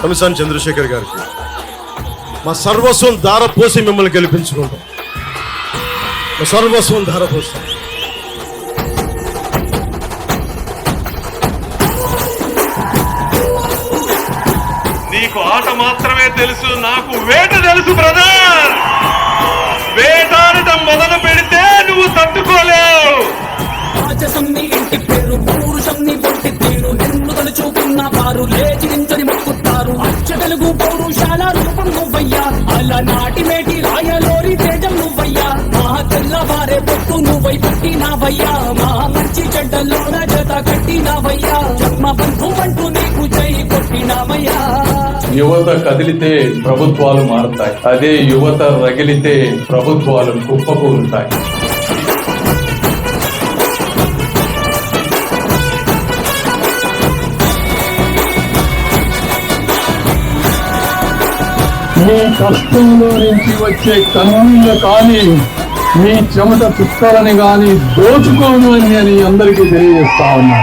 తమిళసాని చంద్రశేఖర్ గారికి మా సర్వస్వం ధారపోసి మిమ్మల్ని గెలిపించుకుంటాం. మా సర్వస్వం ధారపోసి. నీకు ఆట మాత్రమే తెలుసు, నాకు వేట తెలుసు బ్రదర్. వేటాడటం మొదలు పెడితే నువ్వు తట్టుకోలేవు. ఇంటి పేరు పౌరుషం నీ పొట్టి తీరు నిన్ను తలుచుకున్న వారు లేచి నించని మొక్కుతారు. అచ్చ తెలుగు పౌరుషాల రూపం నువ్వయ్యా, అలా నాటి మేటి రాయలోరి తేజం నువ్వయ్యా. మా తెల్లవారే పొట్టు నువ్వై పుట్టినావయ్యా, మా మంచి చెడ్డల్లోన జత కట్టినావయ్యా. జన్మ బంధు అంటూ నీకు జై కొట్టినావయ్యా. యువత కదిలితే ప్రభుత్వాలు మారుతాయి, అదే యువత రగిలితే ప్రభుత్వాలు కుప్పకూరుతాయి. మీ కష్టంలో నుంచి వచ్చే కన్నీళ్ళు కానీ మీ చెమట చుక్కలని కానీ దోచుకోను అని అందరికీ తెలియజేస్తా ఉన్నా.